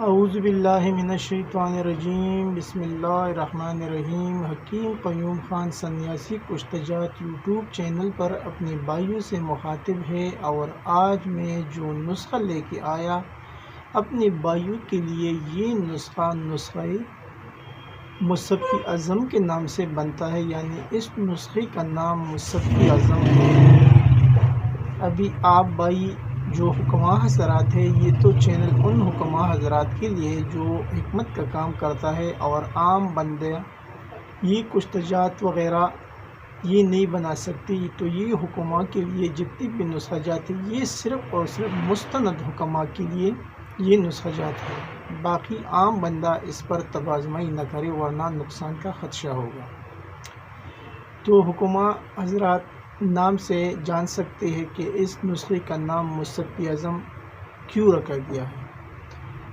اعوذ باللہ من الشیطان الرجیم، بسم اللہ الرحمن الرحیم۔ حکیم قیوم خان سنیاسی کشتجات یوٹیوب چینل پر اپنے بھائیوں سے مخاطب ہے، اور آج میں جو نسخہ لے کے آیا اپنے بھائیوں کے لیے، یہ نسخہ مصفی اعظم کے نام سے بنتا ہے، یعنی اس نسخے کا نام مصفی اعظم ہے۔ ابھی آپ بھائی جو حکماء حضرات ہے، یہ تو چینل ان حکماء حضرات کے لیے جو حکمت کا کام کرتا ہے، اور عام بندے یہ کشتجات وغیرہ یہ نہیں بنا سکتی، تو یہ حکماء کے لیے جتنی بھی نسخہ جات ہے، یہ صرف اور صرف مستند حکماء کے لیے یہ نسخہ جات ہے۔ باقی عام بندہ اس پر تبازمائی نہ کرے، ورنہ نقصان کا خدشہ ہوگا۔ تو حکماء حضرات نام سے جان سکتے ہیں کہ اس نسخے کا نام مصفی اعظم کیوں رکھا گیا ہے۔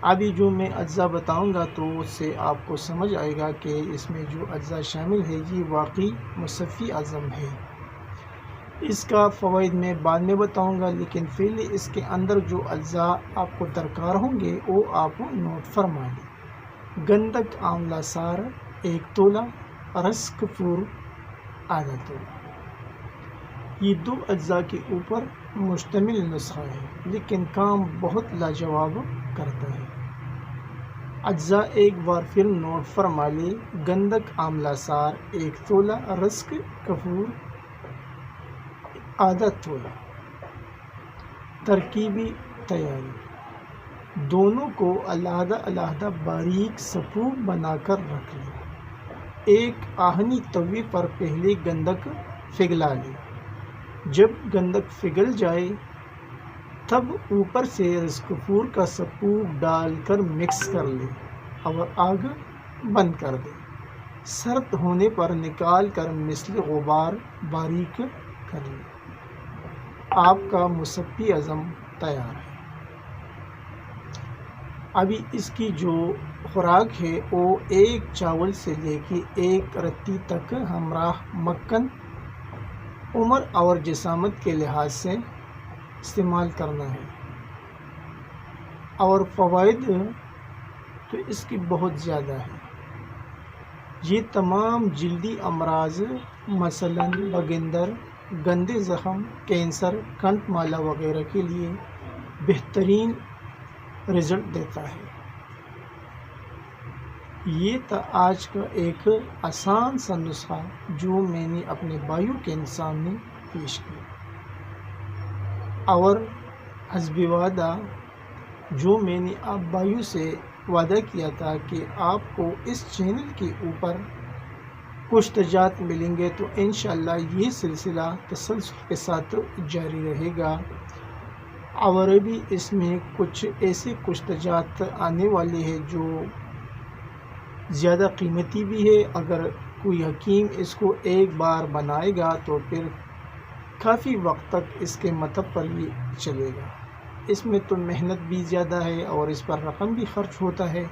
ابھی جو میں اجزاء بتاؤں گا تو اس سے آپ کو سمجھ آئے گا کہ اس میں جو اجزاء شامل ہے یہ واقعی مصفی اعظم ہے۔ اس کا فوائد میں بعد میں بتاؤں گا، لیکن پہلے اس کے اندر جو اجزاء آپ کو درکار ہوں گے وہ آپ نوٹ فرما لیں۔ گندک آملہ سار 1 تولہ، رس کپور آدھا تولہ۔ یہ 2 اجزاء کے اوپر مشتمل نسخہ ہے، لیکن کام بہت لاجواب کرتا ہے۔ اجزاء ایک بار پھر نوٹ فرما لیں۔ گندک آملہ سار 1 تولہ، رسک کپور آدھا تولہ۔ ترکیبی تیاری: دونوں کو علیحدہ علیحدہ باریک سپو بنا کر رکھ لیں۔ ایک آہنی توے پر پہلے گندک پگھلا لیں۔ جب گندک پگھل جائے تب اوپر سے رس کپور کا سپو ڈال کر مکس کر لیں اور آگ بند کر دیں۔ سرد ہونے پر نکال کر مثل غبار باریک کر لیں۔ آپ کا مصفی اعظم تیار ہے۔ ابھی اس کی جو خوراک ہے وہ 1 چاول سے لے کے 1 رتی تک ہمراہ مکھن عمر اور جسامت کے لحاظ سے استعمال کرنا ہے۔ اور فوائد تو اس کی بہت زیادہ ہے۔ یہ تمام جلدی امراض مثلاً بگندر، گندے زخم، کینسر، کنٹ مالا وغیرہ کے لیے بہترین رزلٹ دیتا ہے۔ یہ تھا آج کا ایک آسان سا نسخہ جو میں نے اپنے بھائیوں کے سامنے پیش کیا، اور حسب وعدہ جو میں نے آپ بھائیوں سے وعدہ کیا تھا کہ آپ کو اس چینل کے اوپر کشتجات ملیں گے، تو انشاءاللہ یہ سلسلہ تسلسل کے ساتھ جاری رہے گا۔ اور ابھی اس میں کچھ ایسے کشتجات آنے والے ہیں جو زیادہ قیمتی بھی ہے۔ اگر کوئی حکیم اس کو ایک بار بنائے گا تو پھر کافی وقت تک اس کے مطلب پر یہ چلے گا۔ اس میں تو محنت بھی زیادہ ہے اور اس پر رقم بھی خرچ ہوتا ہے،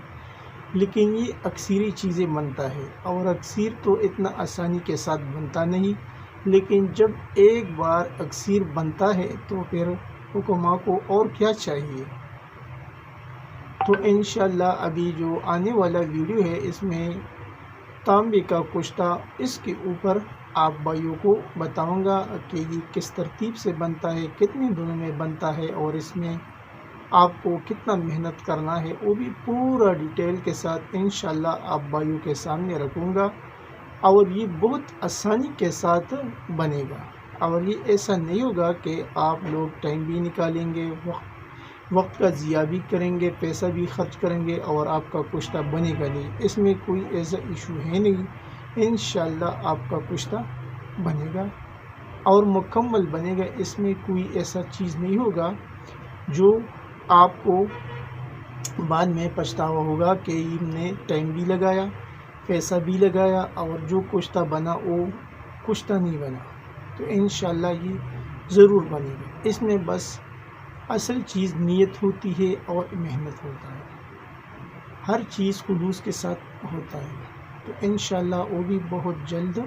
لیکن یہ اکثیری چیزیں بنتا ہے، اور اکثیر تو اتنا آسانی کے ساتھ بنتا نہیں، لیکن جب ایک بار اکثیر بنتا ہے تو پھر حکماء کو اور کیا چاہیے۔ تو انشاءاللہ ابھی جو آنے والا ویڈیو ہے اس میں تانبے کا کشتہ، اس کے اوپر آپ بھائیوں کو بتاؤں گا کہ یہ کس ترتیب سے بنتا ہے، کتنے دنوں میں بنتا ہے، اور اس میں آپ کو کتنا محنت کرنا ہے، وہ بھی پورا ڈیٹیل کے ساتھ انشاءاللہ آپ بھائیوں کے سامنے رکھوں گا۔ اور یہ بہت آسانی کے ساتھ بنے گا، اور یہ ایسا نہیں ہوگا کہ آپ لوگ ٹائم بھی نکالیں گے، وقت کا ضیاع بھی کریں گے، پیسہ بھی خرچ کریں گے، اور آپ کا کشتہ بنے گا نہیں۔ اس میں کوئی ایسا ایشو ہے نہیں، انشاءاللہ آپ کا کشتہ بنے گا اور مکمل بنے گا۔ اس میں کوئی ایسا چیز نہیں ہوگا جو آپ کو بعد میں پچھتاوا ہوگا کہ ہم نے ٹائم بھی لگایا، پیسہ بھی لگایا، اور جو کشتہ بنا وہ کشتہ نہیں بنا۔ تو انشاءاللہ یہ ضرور بنے گا۔ اس میں بس اصل چیز نیت ہوتی ہے اور محنت ہوتا ہے، ہر چیز خلوص کے ساتھ ہوتا ہے۔ تو انشاءاللہ وہ بھی بہت جلد،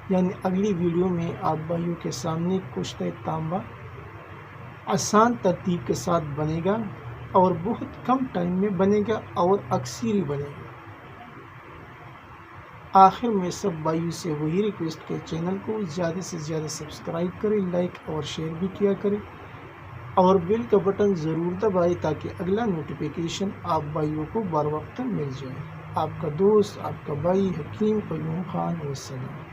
یعنی اگلی ویڈیو میں آپ بھائیوں کے سامنے کشتہ تانبا آسان ترتیب کے ساتھ بنے گا۔ اور بہت کم ٹائم میں بنے گا اور اکثر ہی بنے گا۔ آخر میں سب بھائیوں سے وہی ریکویسٹ کہ چینل کو زیادہ سے زیادہ سبسکرائب کریں، لائک اور شیئر بھی کیا کریں اور بیل کا بٹن ضرور دبائیں تاکہ اگلا نوٹیفیکیشن آپ بھائیوں کو بر وقت مل جائے۔ آپ کا دوست، آپ کا بھائی حکیم قیوم خان، والسلام۔